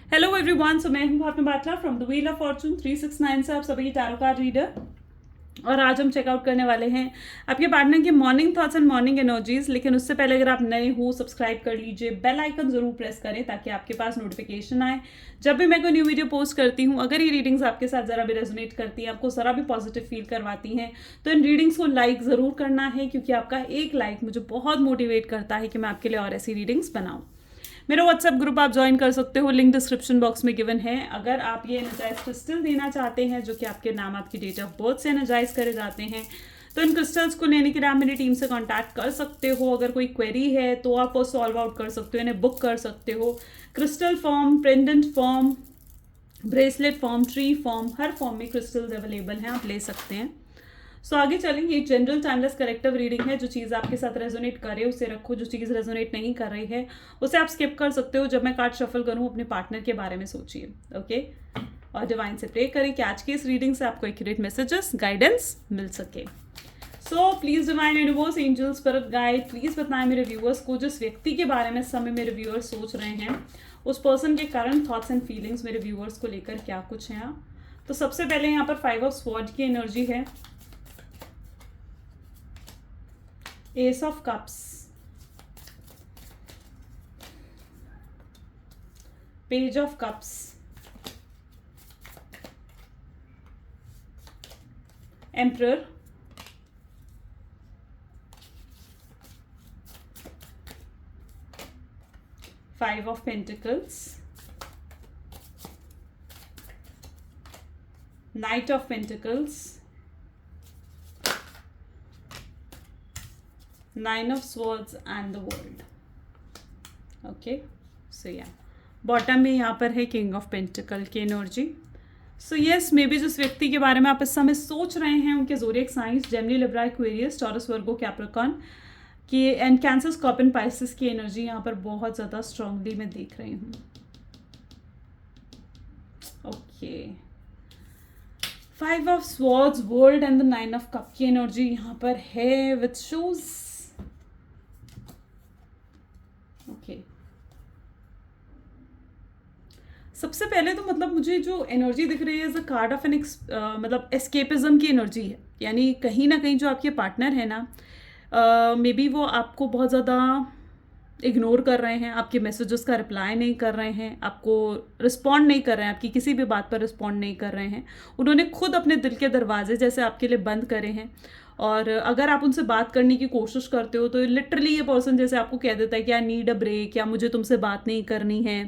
Hello everyone, so मैं हूं Bhavna Batla from the wheel of fortune 369 से आप सभी टैरो कार्ड रीडर। और आज हम चेकआउट करने वाले हैं आपके पार्टनर के morning thoughts and morning energies. लेकिन उससे पहले अगर आप नए हो, सब्सक्राइब कर लीजिए, बेल आइकन जरूर प्रेस करें ताकि आपके पास नोटिफिकेशन आए जब भी मैं कोई न्यू वीडियो पोस्ट करती हूँ। अगर ये रीडिंग्स आपके साथ जरा भी रेजोनेट करती हैं, आपको जरा भी पॉजिटिव फील करवाती हैं, तो इन रीडिंग्स को लाइक ज़रूर करना है, क्योंकि आपका एक लाइक मुझे बहुत मोटिवेट करता है कि मैं आपके लिए और ऐसी रीडिंग्स बनाऊँ। मेरा व्हाट्सएप ग्रुप आप ज्वाइन कर सकते हो, लिंक डिस्क्रिप्शन बॉक्स में गिवन है। अगर आप ये एनर्जाइज क्रिस्टल देना चाहते हैं जो कि आपके नाम, आपकी डेट ऑफ बर्थ से एनर्जाइज करे जाते हैं, तो इन क्रिस्टल्स को लेने के लिए आप मेरी टीम से कांटेक्ट कर सकते हो। अगर कोई क्वेरी है तो आप वो सॉल्व आउट कर सकते हो, इन्हें बुक कर सकते हो। Crystal form, pendant form, bracelet form, tree form, हर फॉर्म में क्रिस्टल्स अवेलेबल हैं, आप ले सकते हैं। सो आगे चलेंगे। एक जनरल टाइमलेस करेक्टिव रीडिंग है। जो चीज़ आपके साथ रेजोनेट करे उसे रखो, जो चीज़ रेजोनेट नहीं कर रही है उसे आप स्किप कर सकते हो। जब मैं कार्ड शफल करूँ अपने पार्टनर के बारे में सोचिए, ओके। और डिवाइन से प्रे करें कि आज की इस रीडिंग से आपको एक्यूरेट मैसेजेस, गाइडेंस मिल सके। So please divine universe, angel, spirit guide, please बताएं मेरे व्यूअर्स को जिस व्यक्ति के बारे में समय मेरे व्यूअर्स सोच रहे हैं, उस पर्सन के करंट थॉट्स एंड फीलिंग्स मेरे व्यूअर्स को लेकर क्या कुछ है। तो सबसे पहले यहाँ पर 5 ऑफ स्वॉर्ड की एनर्जी है, ace of cups, page of cups, emperor, five of pentacles, knight of pentacles, nine of swords and the world. Okay, so या बॉटम में यहाँ पर है किंग ऑफ पेंटिकल की energy. So yes, maybe जिस व्यक्ति के बारे में आप इस समय सोच रहे हैं उनके zodiac science Gemini, Libra, Aquarius, Taurus, Virgo, Capricorn की एंड कैंसर, स्कॉर्पियन, पाइसेस की एनर्जी यहाँ पर बहुत ज़्यादा स्ट्रांगली मैं देख रही हूँ। Okay, 5 of swords, world and the 9 of cup की एनर्जी यहाँ पर है विथ शूज। ओके, सबसे पहले तो मतलब मुझे जो एनर्जी दिख रही है as a card of an मतलब एस्केपिज्म की एनर्जी है। यानी कहीं ना कहीं जो आपके पार्टनर है ना, मे बी वो आपको बहुत ज़्यादा इग्नोर कर रहे हैं, आपके मैसेजेस का रिप्लाई नहीं कर रहे हैं, आपको रिस्पॉन्ड नहीं कर रहे हैं, आपकी किसी भी बात पर रिस्पॉन्ड नहीं कर रहे हैं। उन्होंने खुद अपने दिल के दरवाजे जैसे आपके लिए बंद करे हैं। और अगर आप उनसे बात करने की कोशिश करते हो तो लिटरली ये पर्सन जैसे आपको कह देता है कि आई नीड अ ब्रेक, या मुझे तुमसे बात नहीं करनी है।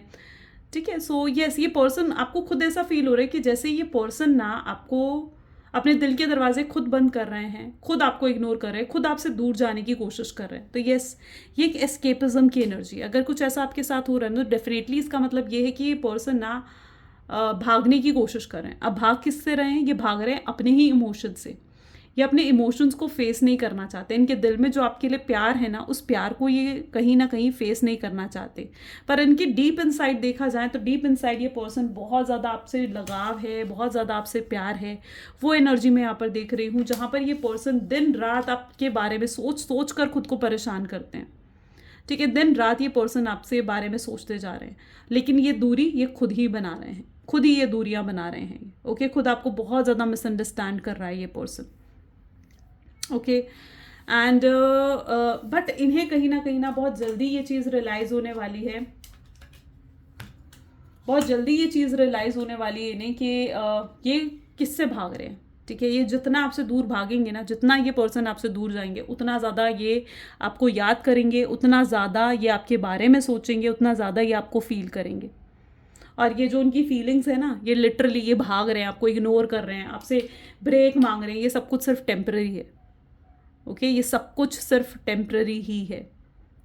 ठीक है, सो यस, ये पर्सन आपको खुद ऐसा फील हो रहा है कि जैसे ये पर्सन ना आपको अपने दिल के दरवाजे खुद बंद कर रहे हैं, खुद आपको इग्नोर कर रहे हैं, खुद आपसे दूर जाने की कोशिश कर रहे हैं। तो यस, ये एक एस्केपिज्म की एनर्जी। अगर कुछ ऐसा आपके साथ हो रहा है तो डेफिनेटली इसका मतलब ये है कि ये पर्सन ना भागने की कोशिश कर रहे हैं। अब भाग किससे रहे हैं? ये भाग रहे हैं अपने ही इमोशन से। ये अपने इमोशंस को फेस नहीं करना चाहते। इनके दिल में जो आपके लिए प्यार है ना, उस प्यार को ये कहीं ना कहीं फेस नहीं करना चाहते। पर इनकी डीप इनसाइड देखा जाए तो डीप इनसाइड ये पर्सन बहुत ज़्यादा आपसे लगाव है, बहुत ज़्यादा आपसे प्यार है। वो एनर्जी मैं यहाँ पर देख रही हूँ जहाँ पर ये पर्सन दिन रात आपके बारे में सोच सोच कर खुद को परेशान करते हैं। ठीक है, दिन रात ये पर्सन आपसे बारे में सोचते जा रहे हैं, लेकिन ये दूरी ये खुद ही बना रहे हैं, खुद ही ये दूरियां बना रहे हैं। ओके, खुद आपको बहुत ज़्यादा मिसअंडरस्टैंड कर रहा है ये पर्सन। ओके, एंड बट इन्हें कहीं ना बहुत जल्दी ये चीज़ रियलाइज होने वाली है, बहुत जल्दी ये चीज़ रियलाइज होने वाली है इन्हें कि ये किससे भाग रहे हैं। ठीक है, ये जितना आपसे दूर भागेंगे ना, जितना ये पर्सन आपसे दूर जाएंगे, उतना ज़्यादा ये आपको याद करेंगे, उतना ज़्यादा ये आपके बारे में सोचेंगे, उतना ज़्यादा ये आपको फील करेंगे। और ये जो उनकी फीलिंग्स है ना, ये लिटरली ये भाग रहे हैं, आपको इग्नोर कर रहे हैं, आपसे ब्रेक मांग रहे हैं, ये सब कुछ सिर्फ टेम्पररी है। ओके, ये सब कुछ सिर्फ टेम्पररी ही है।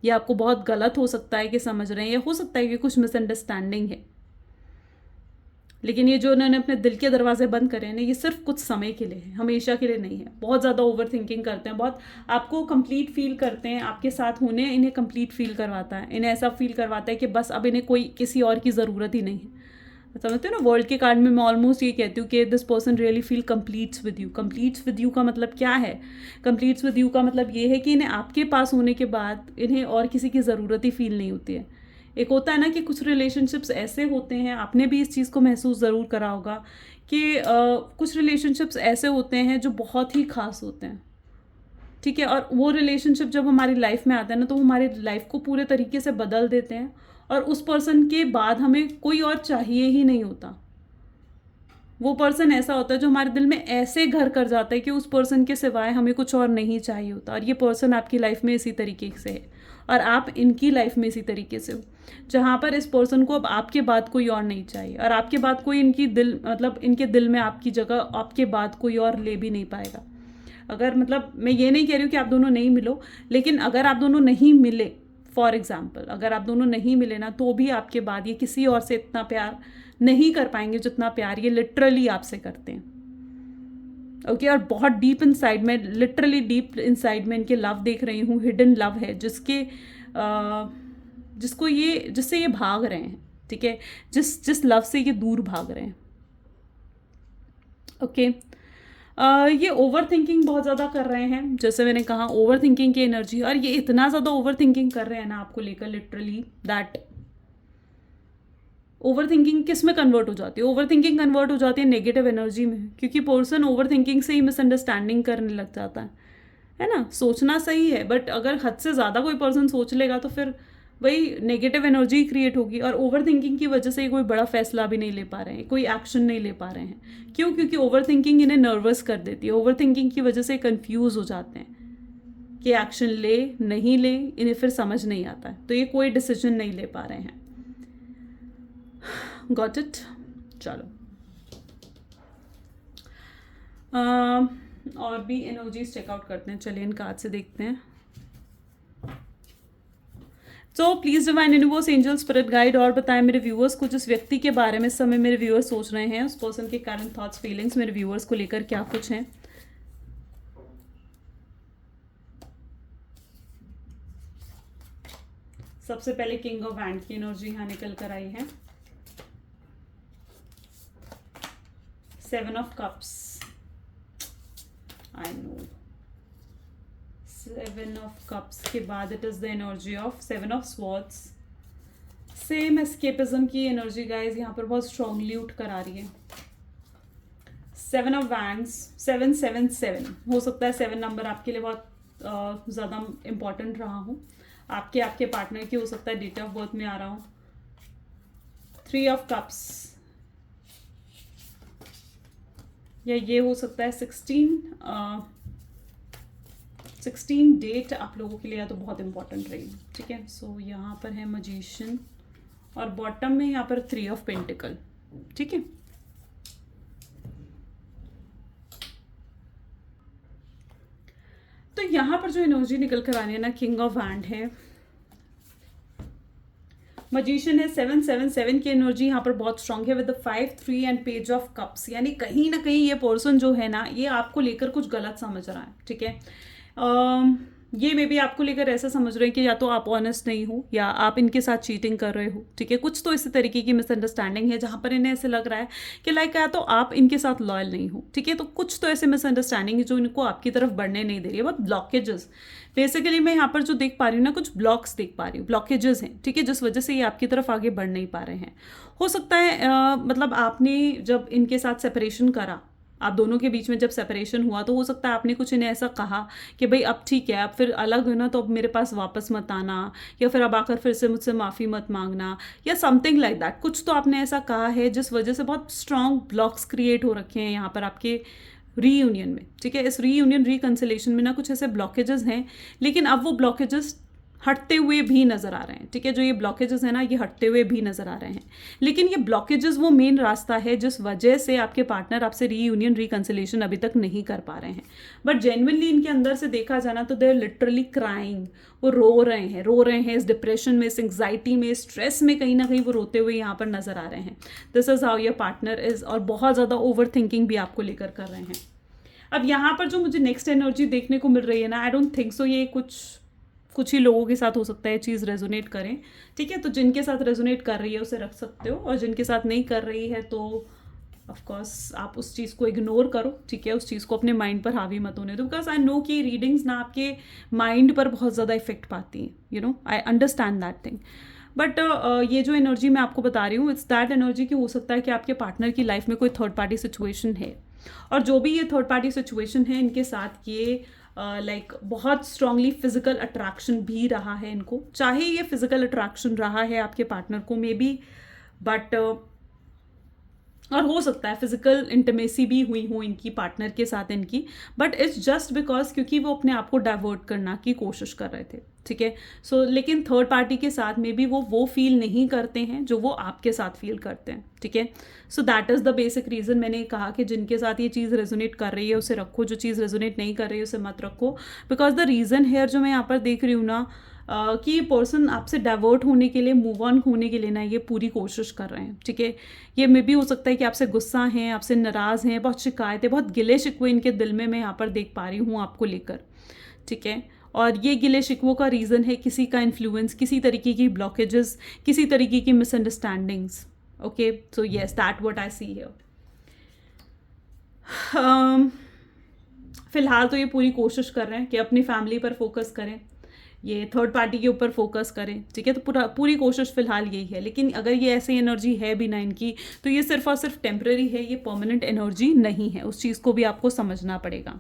ये आपको बहुत गलत हो सकता है कि समझ रहे हैं, या हो सकता है कि कुछ मिसअंडरस्टैंडिंग है, लेकिन ये जो उन्होंने अपने दिल के दरवाजे बंद करे हैं ना, ये सिर्फ कुछ समय के लिए है, हमेशा के लिए नहीं है। बहुत ज़्यादा ओवर थिंकिंग करते हैं, बहुत आपको कंप्लीट फील करते हैं, आपके साथ होने इन्हें कंप्लीट फील करवाता है, इन्हें ऐसा फील करवाता है कि बस अब इन्हें कोई किसी और की ज़रूरत ही नहीं है। समझते हो ना, वर्ल्ड के कार्ड में मैं ऑलमोस्ट ये कहती हूँ कि this person really feel completes with you. Completes with you का मतलब क्या है? कंप्लीट्स विद यू का मतलब ये है कि इन्हें आपके पास होने के बाद इन्हें और किसी की ज़रूरत ही फील नहीं होती है। एक होता है ना कि कुछ रिलेशनशिप्स ऐसे होते हैं, आपने भी इस चीज़ को महसूस ज़रूर करा होगा कि कुछ रिलेशनशिप्स ऐसे होते हैं जो बहुत ही खास होते हैं, ठीक है, और वो रिलेशनशिप जब हमारी लाइफ में आता है ना, तो वो हमारी लाइफ को पूरे तरीके से बदल देते हैं, और उस पर्सन के बाद हमें कोई और चाहिए ही नहीं होता। वो पर्सन ऐसा होता है जो हमारे दिल में ऐसे घर कर जाता है कि उस पर्सन के सिवाय हमें कुछ और नहीं चाहिए होता, और ये पर्सन आपकी लाइफ में इसी तरीके से है, और आप इनकी लाइफ में इसी तरीके से हो, जहाँ पर इस पर्सन को अब आपके बाद कोई और नहीं चाहिए, और आपके बाद कोई इनकी दिल मतलब इनके दिल में आपकी जगह आपके बाद कोई और ले भी नहीं पाएगा। अगर मतलब मैं ये नहीं कह रही हूँ कि आप दोनों नहीं मिलो, लेकिन अगर आप दोनों नहीं मिले, फॉर एग्जाम्पल अगर आप दोनों नहीं मिले ना, तो भी आपके बाद ये किसी और से इतना प्यार नहीं कर पाएंगे जितना प्यार ये लिटरली आपसे करते हैं। ओके, और बहुत डीप इनसाइड में, लिटरली डीप इनसाइड में इनके लव देख रही हूँ, हिडन लव है जिससे ये भाग रहे हैं, ठीक है, जिस लव से ये दूर भाग रहे हैं। ओके, ये ओवर थिंकिंग बहुत ज़्यादा कर रहे हैं, जैसे मैंने कहा ओवर थिंकिंग की एनर्जी, और ये इतना ज़्यादा ओवर थिंकिंग कर रहे हैं ना आपको लेकर, लिटरली दैट ओवर थिंकिंग किस में कन्वर्ट हो जाती है? ओवर थिंकिंग कन्वर्ट हो जाती है नेगेटिव एनर्जी में, क्योंकि पर्सन ओवर थिंकिंग से ही मिसअंडरस्टैंडिंग करने लग जाता है ना। सोचना सही है, बट अगर हद से ज़्यादा कोई पर्सन सोच लेगा तो फिर वही नेगेटिव एनर्जी क्रिएट होगी, और ओवर थिंकिंग की वजह से कोई बड़ा फैसला भी नहीं ले पा रहे हैं, कोई एक्शन नहीं ले पा रहे हैं। क्यों? क्योंकि ओवर थिंकिंग इन्हें नर्वस कर देती है। ओवर थिंकिंग की वजह से कन्फ्यूज़ हो जाते हैं कि एक्शन ले नहीं ले, इन्हें फिर समझ नहीं आता है, तो ये कोई डिसीजन नहीं ले पा रहे हैं। Got it? चलो, और भी एनर्जीज चेकआउट करते हैं। चलिए इन कार्ड से देखते हैं। तो please divine universe, angel, spirit guide और बताएं मेरे व्यूअर्स को जिस व्यक्ति के बारे में इस समय मेरे व्यूअर्स सोच रहे हैं, उस पर्सन के करंट थॉट्स फीलिंग्स मेरे व्यूअर्स को लेकर क्या कुछ हैं। सबसे पहले किंग ऑफ वैंड की एनर्जी यहाँ निकल कर आई है। 7 of cups, I know. 7 of cups के बाद it is the energy of 7 of swords. Same escapism की एनर्जी गाइज यहाँ पर बहुत स्ट्रांगली उठ कर आ रही है। 7 ऑफ वैंड्स, 777 हो सकता है 7 नंबर आपके लिए बहुत ज़्यादा इम्पॉर्टेंट रहा हो, आपके पार्टनर की हो सकता है डेट ऑफ बर्थ में आ रहा हो। 3 ऑफ कप्स, या ये हो सकता है 16 डेट आप लोगों के लिए या तो बहुत इंपॉर्टेंट रही, ठीक है। सो यहाँ पर है मैजिशियन, और बॉटम में यहाँ पर 3 ऑफ पेंटिकल, ठीक है। तो यहाँ पर जो एनर्जी निकल कर आनी है ना, किंग ऑफ वैंड है, मैजिशियन है, 777 की एनर्जी यहाँ पर बहुत स्ट्रांग है with the 5, 3 and page of cups. यानी कहीं ना कहीं ये पर्सन जो है ना, ये आपको लेकर कुछ गलत समझ रहा है, ठीक है। ये मे बी आपको लेकर ऐसा समझ रहे हैं कि या तो आप ऑनेस्ट नहीं हो या आप इनके साथ चीटिंग कर रहे हो, ठीक है। कुछ तो इसी तरीके की मिसअंडरस्टैंडिंग है जहाँ पर इन्हें ऐसे लग रहा है कि लाइक या तो आप इनके साथ लॉयल नहीं हो, ठीक है। तो कुछ तो ऐसे मिसअंडरस्टैंडिंग है जो इनको आपकी तरफ बढ़ने नहीं दे रही है, बहुत ब्लॉकेजेस। बेसिकली मैं यहाँ पर जो देख पा रही हूँ ना, कुछ ब्लॉक्स देख पा रही हूँ, ब्लॉकेजेस हैं, ठीक है, जिस वजह से ये आपकी तरफ आगे बढ़ नहीं पा रहे हैं। हो सकता है मतलब आपने जब इनके साथ सेपरेशन करा, आप दोनों के बीच में जब सेपरेशन हुआ, तो हो सकता है आपने कुछ इन्हें ऐसा कहा कि भाई अब ठीक है, अब फिर अलग हो ना, तो अब मेरे पास वापस मत आना, या फिर अब आकर फिर से मुझसे माफ़ी मत मांगना, या समथिंग लाइक दैट। कुछ तो आपने ऐसा कहा है जिस वजह से बहुत स्ट्रॉन्ग ब्लॉक्स क्रिएट हो रखे हैं यहाँ पर आपके रीयूनियन में, ठीक है। इस रीयूनियन रिकंसिलेशन में ना कुछ ऐसे ब्लॉकेजेस हैं, लेकिन अब वो ब्लॉकेजेस हटते हुए भी नज़र आ रहे हैं, ठीक है। जो ये ब्लॉकेजेस हैं ना, ये हटते हुए भी नज़र आ रहे हैं, लेकिन ये ब्लॉकेजेस वो मेन रास्ता है जिस वजह से आपके पार्टनर आपसे रीयूनियन रिकंसिलेशन अभी तक नहीं कर पा रहे हैं। बट जेन्युइनली इनके अंदर से देखा जाना तो दे आर लिटरली क्राइंग, वो रो रहे हैं इस डिप्रेशन में, इस एंग्जाइटी में, स्ट्रेस में, कहीं ना कहीं वो रोते हुए यहाँ पर नज़र आ रहे हैं। This is how your partner is, और बहुत ज़्यादा ओवर थिंकिंग भी आपको लेकर कर रहे हैं। अब यहाँ पर जो मुझे नेक्स्ट एनर्जी देखने को मिल रही है ना, आई डोंट थिंक सो ये कुछ ही लोगों के साथ हो सकता है चीज़ रेजोनेट करें, ठीक है। तो जिनके साथ रेजोनेट कर रही है उसे रख सकते हो, और जिनके साथ नहीं कर रही है तो ऑफ कोर्स आप उस चीज़ को इग्नोर करो, ठीक है। उस चीज़ को अपने माइंड पर हावी मत होने दो, बिकॉज आई नो कि रीडिंग्स ना आपके माइंड पर बहुत ज़्यादा इफेक्ट पाती हैं, you know, I understand that thing. But ये जो एनर्जी मैं आपको बता रही हूँ, इट्स दैट एनर्जी कि हो सकता है कि आपके पार्टनर की लाइफ में कोई थर्ड पार्टी सिचुएशन है, और जो भी ये थर्ड पार्टी सिचुएशन है इनके साथ ये लाइक बहुत स्ट्रांगली फिजिकल अट्रैक्शन भी रहा है इनको, चाहे ये फिजिकल अट्रैक्शन रहा है आपके पार्टनर को मे बी, बट और हो सकता है फिजिकल इंटीमेसी भी हुई हो इनकी पार्टनर के साथ इनकी, बट इट्स जस्ट बिकॉज क्योंकि वो अपने आप को डाइवर्ट करना की कोशिश कर रहे थे, ठीक है। सो लेकिन थर्ड पार्टी के साथ में भी वो फील नहीं करते हैं जो वो आपके साथ फील करते हैं, ठीक है। So that is the basic reason मैंने कहा कि जिनके साथ ये चीज़ रेजोनेट कर रही है उसे रखो, जो चीज़ रेजोनेट नहीं कर रही है उसे मत रखो, बिकॉज द रीज़न हेयर जो मैं यहाँ पर देख रही हूँ ना, कि ये पर्सन आपसे डाइवर्ट होने के लिए, मूव ऑन होने के लिए ना ये पूरी कोशिश कर रहे हैं, ठीक है। ये मे भी हो सकता है कि आपसे गुस्सा हैं, आपसे नाराज़ हैं, बहुत शिकायतें, बहुत गिले शिकवे इनके दिल में मैं यहाँ पर देख पा रही हूँ आपको लेकर, ठीक है। और ये गिले शिकवों का रीज़न है किसी का इन्फ्लुएंस, किसी तरीके की ब्लॉकेजेस, किसी तरीके की misunderstandings, okay. So yes, that what I see here. फिलहाल तो ये पूरी कोशिश कर रहे हैं कि अपनी फैमिली पर फोकस करें, ये थर्ड पार्टी के ऊपर फोकस करें, ठीक है। तो पूरी कोशिश फिलहाल यही है, लेकिन अगर ये ऐसी एनर्जी है भी ना इनकी, तो ये सिर्फ और सिर्फ टेम्पररी है, ये परमानेंट एनर्जी नहीं है, उस चीज़ को भी आपको समझना पड़ेगा,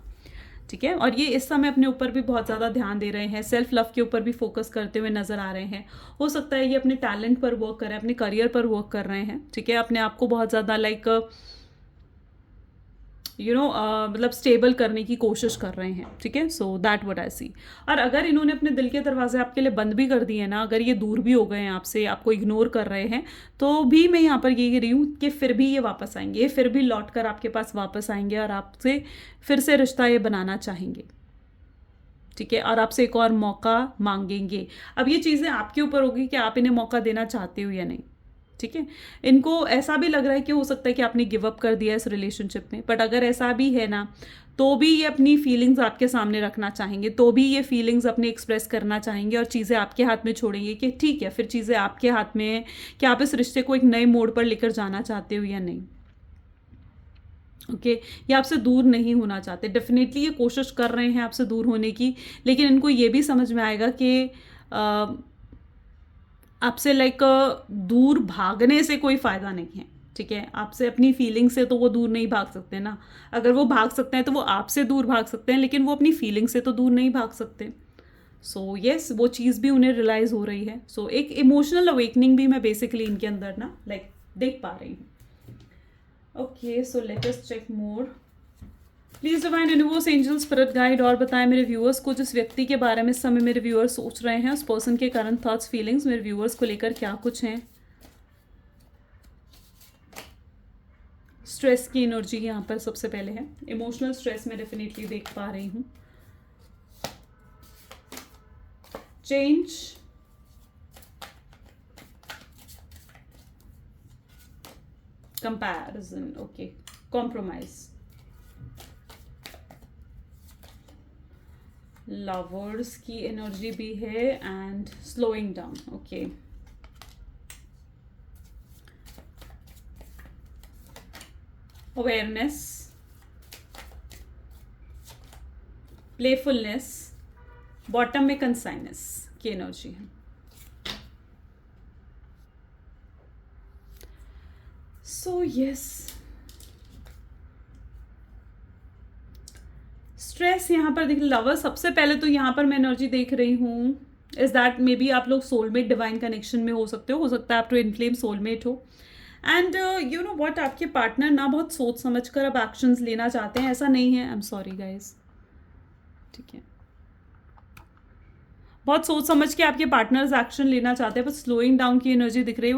ठीक है। और ये इस समय अपने ऊपर भी बहुत ज़्यादा ध्यान दे रहे हैं, सेल्फ लव के ऊपर भी फोकस करते हुए नज़र आ रहे हैं। हो सकता है ये अपने टैलेंट पर वर्क कर रहे हैं, अपने करियर पर वर्क कर रहे हैं, ठीक है। अपने आप को बहुत ज़्यादा लाइक मतलब स्टेबल करने की कोशिश कर रहे हैं, ठीक है। सो दैट व्हाट आई सी। और अगर इन्होंने अपने दिल के दरवाजे आपके लिए बंद भी कर दिए ना, अगर ये दूर भी हो गए हैं आपसे, आपको इग्नोर कर रहे हैं, तो भी मैं यहाँ पर ये कह रही हूँ कि फिर भी ये वापस आएंगे, ये फिर भी लौट कर आपके पास वापस आएंगे और आपसे फिर से रिश्ता ये बनाना चाहेंगे, ठीक है। और आपसे एक और मौका मांगेंगे। अब ये चीज़ें आपके ऊपर होगी कि आप इन्हें मौका देना चाहते हो या नहीं, ठीक है। इनको ऐसा भी लग रहा है कि हो सकता है कि आपने गिव अप कर दिया इस रिलेशनशिप में, बट अगर ऐसा भी है ना, तो भी ये अपनी फीलिंग्स आपके सामने रखना चाहेंगे, तो भी ये फीलिंग्स अपने एक्सप्रेस करना चाहेंगे और चीज़ें आपके हाथ में छोड़ेंगे कि ठीक है, फिर चीज़ें आपके हाथ में है कि आप इस रिश्ते को एक नए मोड़ पर लेकर जाना चाहते हो या नहीं, ओके। ये आपसे दूर नहीं होना चाहते, डेफिनेटली ये कोशिश कर रहे हैं आपसे दूर होने की, लेकिन इनको ये भी समझ में आएगा कि आपसे लाइक दूर भागने से कोई फ़ायदा नहीं है, ठीक है। आपसे अपनी फीलिंग से तो वो दूर नहीं भाग सकते ना, अगर वो भाग सकते हैं तो वो आपसे दूर भाग सकते हैं, लेकिन वो अपनी फीलिंग से तो दूर नहीं भाग सकते। सो येस, वो चीज़ भी उन्हें रियलाइज़ हो रही है। सो एक इमोशनल अवेकनिंग भी मैं बेसिकली इनके अंदर ना लाइक देख पा रही हूँ। Okay, so let us check more. Please divine universe, angel, spirit guide और बताएं मेरे व्यूअर्स को जिस व्यक्ति के बारे में इस समय मेरे व्यूअर्स सोच रहे हैं, उस पर्सन के करंट थॉट्स, फीलिंग्स मेरे व्यूअर्स को लेकर क्या कुछ हैं। स्ट्रेस की एनर्जी यहाँ पर सबसे पहले है, इमोशनल स्ट्रेस मैं डेफिनेटली देख पा रही हूँ। Change, comparison, okay, compromise, lovers की एनर्जी भी है and slowing down, okay. Awareness, playfulness, bottom में कंसाइनेस की एनर्जी है। सो यस, स्ट्रेस यहाँ पर देख, लवर सबसे पहले तो यहाँ पर मैं एनर्जी देख रही हूँ इज दैट मे बी आप लोग सोलमेट डिवाइन कनेक्शन में हो सकते हो सकता है आप ट्विन फ्लेम सोलमेट हो। एंड यू नो व्हाट, आपके पार्टनर ना बहुत सोच समझ कर अब एक्शंस लेना चाहते हैं, ऐसा नहीं है, आई एम सॉरी गाइज, ठीक है। बहुत सोच समझ के आपके पार्टनर्स एक्शन लेना चाहते हैं, बस स्लोइंग डाउन की एनर्जी दिख रही है।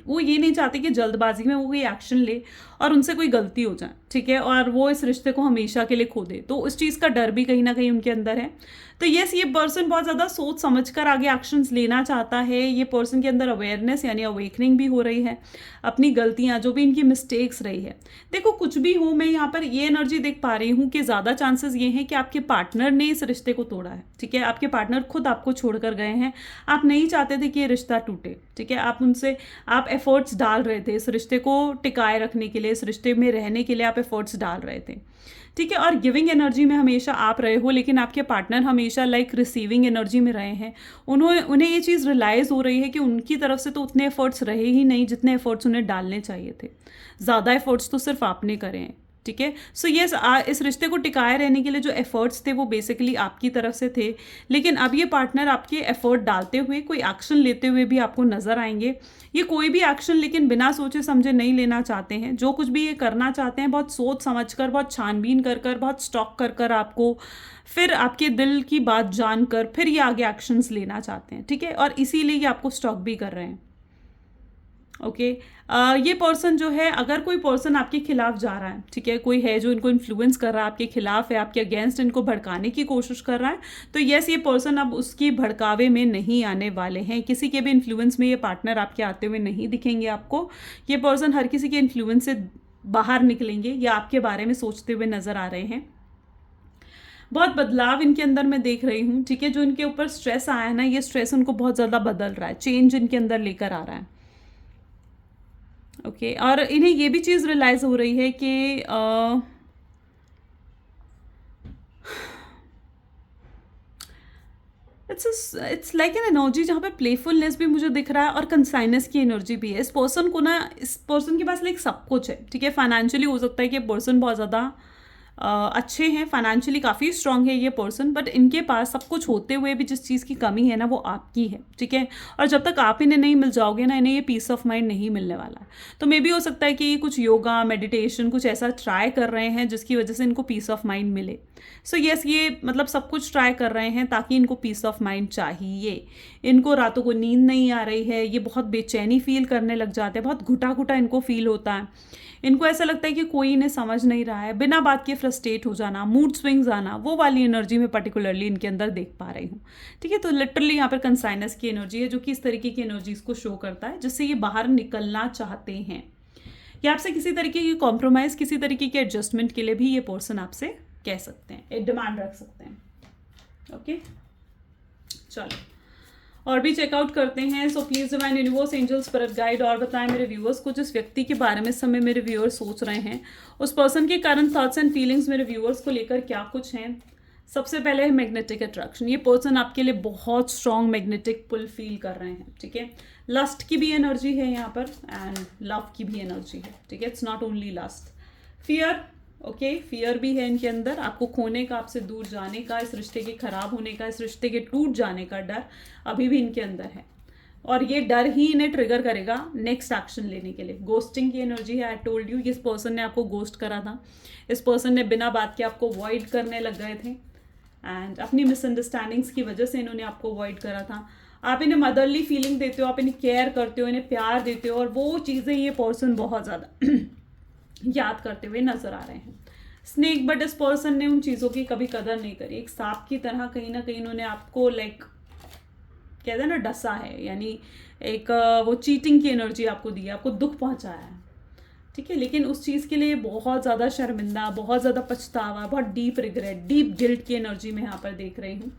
वो ये नहीं चाहते कि जल्दबाजी में वो कोई एक्शन ले और उनसे कोई गलती हो जाए, ठीक है, और वो इस रिश्ते को हमेशा के लिए खो दे, तो उस चीज़ का डर भी कहीं ना कहीं उनके अंदर है। तो यस, ये पर्सन बहुत ज़्यादा सोच समझ कर आगे एक्शंस लेना चाहता है। ये पर्सन के अंदर अवेयरनेस यानी अवेकनिंग भी हो रही है, अपनी गलतियाँ जो भी इनकी मिस्टेक्स रही है। देखो कुछ भी हो, मैं यहाँ पर ये एनर्जी देख पा रही हूँ कि ज़्यादा चांसेस ये हैं कि आपके पार्टनर ने इस रिश्ते को तोड़ा है, ठीक है। आपके पार्टनर खुद आपको आपको छोड़कर गए हैं, आप नहीं चाहते थे कि ये रिश्ता टूटे, ठीक है, आप एफर्ट्स डाल रहे थे इस रिश्ते को टिकाए रखने के लिए, इस रिश्ते में रहने के लिए आप एफर्ट्स डाल रहे थे, ठीक है, और गिविंग एनर्जी में हमेशा आप रहे हो, लेकिन आपके पार्टनर हमेशा रिसीविंग एनर्जी में रहे हैं। उन्हें ये चीज़ रियलाइज़ हो रही है कि उनकी तरफ से तो उतने एफर्ट्स रहे ही नहीं जितने एफर्ट्स उन्हें डालने चाहिए थे, ज़्यादा एफर्ट्स तो सिर्फ आपने करे हैं, ठीक है। सो यस, इस रिश्ते को टिकाए रहने के लिए जो एफर्ट्स थे वो बेसिकली आपकी तरफ से थे, लेकिन अब ये पार्टनर आपके एफर्ट डालते हुए, कोई एक्शन लेते हुए भी आपको नज़र आएंगे। ये कोई भी एक्शन लेकिन बिना सोचे समझे नहीं लेना चाहते हैं। जो कुछ भी ये करना चाहते हैं बहुत सोच समझ कर, बहुत छानबीन कर कर, बहुत स्टॉक कर कर आपको, फिर आपके दिल की बात जानकर फिर ये आगे एक्शंस लेना चाहते हैं, ठीक है, और इसीलिए ये आपको स्टॉक भी कर रहे हैं। ओके, ये पर्सन जो है, अगर कोई पर्सन आपके खिलाफ जा रहा है, ठीक है, कोई है जो इनको इन्फ्लुएंस कर रहा है, आपके खिलाफ है, आपके अगेंस्ट इनको भड़काने की कोशिश कर रहा है, तो यस, ये पर्सन अब उसकी भड़कावे में नहीं आने वाले हैं। किसी के भी इन्फ्लुएंस में ये पार्टनर आपके आते हुए नहीं दिखेंगे आपको। ये पर्सन हर किसी के इन्फ्लुएंस से बाहर निकलेंगे या आपके बारे में सोचते हुए नजर आ रहे हैं। बहुत बदलाव इनके अंदर मैं देख रही हूँ, ठीक है, जो इनके ऊपर स्ट्रेस आया है ना, ये स्ट्रेस उनको बहुत ज़्यादा बदल रहा है, चेंज इनके अंदर लेकर आ रहा है। ओके, और इन्हें ये भी चीज़ रियलाइज़ हो रही है कि इट्स लाइक एन एनर्जी जहाँ पे प्लेफुलनेस भी मुझे दिख रहा है और कंसाइनेस की एनर्जी भी है। इस पर्सन के पास सब कुछ है, ठीक है, फाइनेंशियली हो सकता है कि पर्सन बहुत ज़्यादा अच्छे हैं, फाइनेंशियली काफ़ी स्ट्रांग है ये पर्सन, बट इनके पास सब कुछ होते हुए भी जिस चीज़ की कमी है ना वो आपकी है, ठीक है, और जब तक आप इन्हें नहीं मिल जाओगे ना, इन्हें ये पीस ऑफ माइंड नहीं मिलने वाला है। तो मे बी हो सकता है कि ये कुछ योगा, मेडिटेशन, कुछ ऐसा ट्राई कर रहे हैं जिसकी वजह से इनको पीस ऑफ माइंड मिले। सो यस, ये सब कुछ ट्राई कर रहे हैं ताकि इनको पीस ऑफ माइंड चाहिए। इनको रातों को नींद नहीं आ रही है, ये बहुत बेचैनी फील करने लग जाते हैं, बहुत घुटा घुटा इनको फील होता है, इनको ऐसा लगता है कि कोई इन्हें समझ नहीं रहा है, बिना बात के फ्रस्ट्रेट हो जाना, मूड स्विंग्स आना, वो वाली एनर्जी में पर्टिकुलरली इनके अंदर देख पा रही हूँ, ठीक है। तो लिटरली यहाँ पर कंसाइनेस की एनर्जी है जो कि इस तरीके की एनर्जीज को शो करता है जिससे ये बाहर निकलना चाहते हैं, या आपसे किसी तरीके की कॉम्प्रोमाइज़, किसी तरीके के एडजस्टमेंट के लिए भी ये पर्सन आपसे कह सकते हैं, एक डिमांड रख सकते हैं। ओके, चलो और भी चेकआउट करते हैं। So please divine universe, angels, spirit guide और बताएं मेरे व्यूअर्स को जिस व्यक्ति के बारे में इस समय मेरे व्यूअर्स सोच रहे हैं, उस पर्सन के करंट थॉट्स एंड फीलिंग्स मेरे व्यूअर्स को लेकर क्या कुछ हैं। सबसे पहले है मैग्नेटिक अट्रैक्शन। ये पर्सन आपके लिए बहुत स्ट्रॉन्ग मैग्नेटिक पुल फील कर रहे हैं, ठीक है। लस्ट की भी एनर्जी है यहाँ पर एंड लव की भी एनर्जी है, ठीक है, it's not only lust. Fear, okay, fear भी है इनके अंदर, आपको खोने का, आपसे दूर जाने का, इस रिश्ते के खराब होने का, इस रिश्ते के टूट जाने का डर अभी भी इनके अंदर है, और ये डर ही इन्हें ट्रिगर करेगा नेक्स्ट एक्शन लेने के लिए। गोस्टिंग की एनर्जी है, आई टोल्ड यू, इस पर्सन ने आपको गोस्ट करा था, इस पर्सन ने बिना बात के आपको अवॉइड करने लग गए थे एंड अपनी मिसअंडरस्टैंडिंग्स की वजह से इन्होंने आपको अवॉइड करा था। आप इन्हें मदरली फीलिंग देते हो, आप इन्हें केयर करते हो, इन्हें प्यार देते हो, और वो चीज़ें ये पर्सन बहुत ज़्यादा याद करते हुए नजर आ रहे हैं। स्नेक, बट इस पर्सन ने उन चीज़ों की कभी कदर नहीं करी। एक सांप की तरह कहीं ना कहीं इन्होंने आपको कहते हैं ना डसा है, यानी एक वो चीटिंग की एनर्जी आपको दी है, आपको दुख पहुंचाया है, ठीक है, लेकिन उस चीज़ के लिए बहुत ज़्यादा शर्मिंदा, बहुत ज़्यादा पछतावा, बहुत डीप रिग्रेट, डीप गिल्ट की एनर्जी में यहाँ पर देख रही हूँ।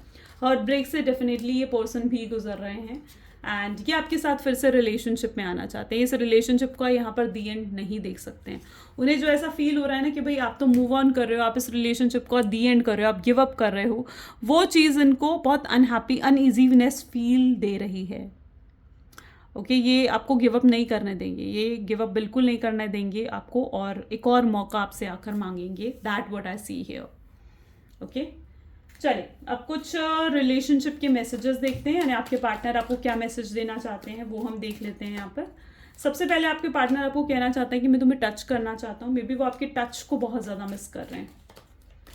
हार्ट ब्रेक से डेफिनेटली ये पर्सन भी गुजर रहे हैं एंड ये आपके साथ फिर से रिलेशनशिप में आना चाहते हैं। इस रिलेशनशिप का यहाँ पर दी एंड नहीं देख सकते हैं। उन्हें जो ऐसा फील हो रहा है ना कि भाई आप तो मूव ऑन कर रहे हो, आप इस रिलेशनशिप को दी एंड कर रहे हो, आप गिव अप कर रहे हो, वो चीज़ इनको बहुत अनहैप्पी, अनईजीनेस फील दे रही है। ओके, ये आपको गिव अप नहीं करने देंगे, ये गिव अप बिल्कुल नहीं करने देंगे आपको, और एक और मौका आपसे आकर मांगेंगे। That what I see here. Okay, चलिए अब कुछ रिलेशनशिप के मैसेजेस देखते हैं, यानी आपके पार्टनर आपको क्या मैसेज देना चाहते हैं वो हम देख लेते हैं यहाँ पर। सबसे पहले आपके पार्टनर आपको कहना चाहते हैं कि मैं तुम्हें टच करना चाहता हूँ। मे बी वो आपके टच को बहुत ज़्यादा मिस कर रहे हैं,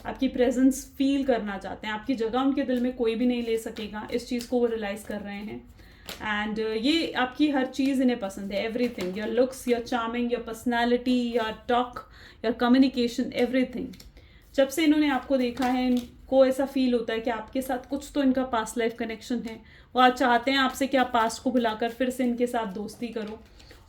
आपकी प्रेजेंस फील करना चाहते हैं, आपकी जगह उनके दिल में कोई भी नहीं ले सकेगा, इस चीज़ को वो रियलाइज़ कर रहे हैं। एंड ये आपकी हर चीज़ इन्हें पसंद है, everything, your looks, your charming, your personality, your talk, your communication, everything. जब से इन्होंने आपको देखा है को ऐसा फील होता है कि आपके साथ कुछ तो इनका पास्ट लाइफ कनेक्शन है। वो आज चाहते हैं आपसे कि आप पास्ट को भुलाकर फिर से इनके साथ दोस्ती करो।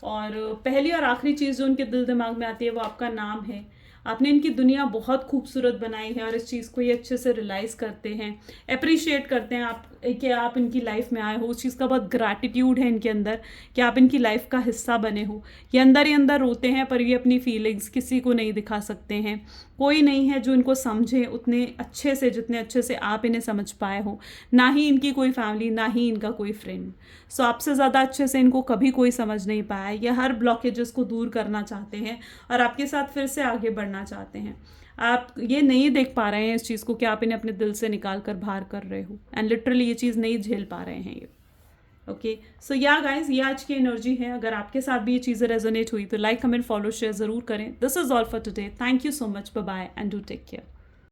और पहली और आखिरी चीज़ जो उनके दिल दिमाग में आती है वो आपका नाम है। आपने इनकी दुनिया बहुत खूबसूरत बनाई है और इस चीज़ को ये अच्छे से रियलाइज़ करते हैं, अप्रिशिएट करते हैं। आप कि आप इनकी लाइफ में आए हो, उस चीज़ का बहुत ग्रैटिट्यूड है इनके अंदर कि आप इनकी लाइफ का हिस्सा बने हो। ये अंदर ही अंदर रोते हैं, पर ये अपनी फीलिंग्स किसी को नहीं दिखा सकते हैं। कोई नहीं है जो इनको समझे उतने अच्छे से जितने अच्छे से आप इन्हें समझ पाए हो। ना ही इनकी कोई फैमिली, ना ही इनका कोई फ्रेंड। सो आपसे ज़्यादा अच्छे से इनको कभी कोई समझ नहीं पाया। ये हर ब्लॉकेजेस को दूर करना चाहते हैं और आपके साथ फिर से आगे बढ़ना चाहते हैं। आप ये नहीं देख पा रहे हैं इस चीज़ को कि आप इन्हें अपने दिल से निकाल कर बाहर कर रहे हो, एंड लिटरली ये चीज़ नहीं झेल पा रहे हैं ये। ओके, सो या गाइज, ये आज की एनर्जी है। अगर आपके साथ भी ये चीज़ें रेजोनेट हुई तो लाइक, कमेंट, फॉलो, शेयर ज़रूर करें। This is all for today. Thank you so much, bye bye and do take care.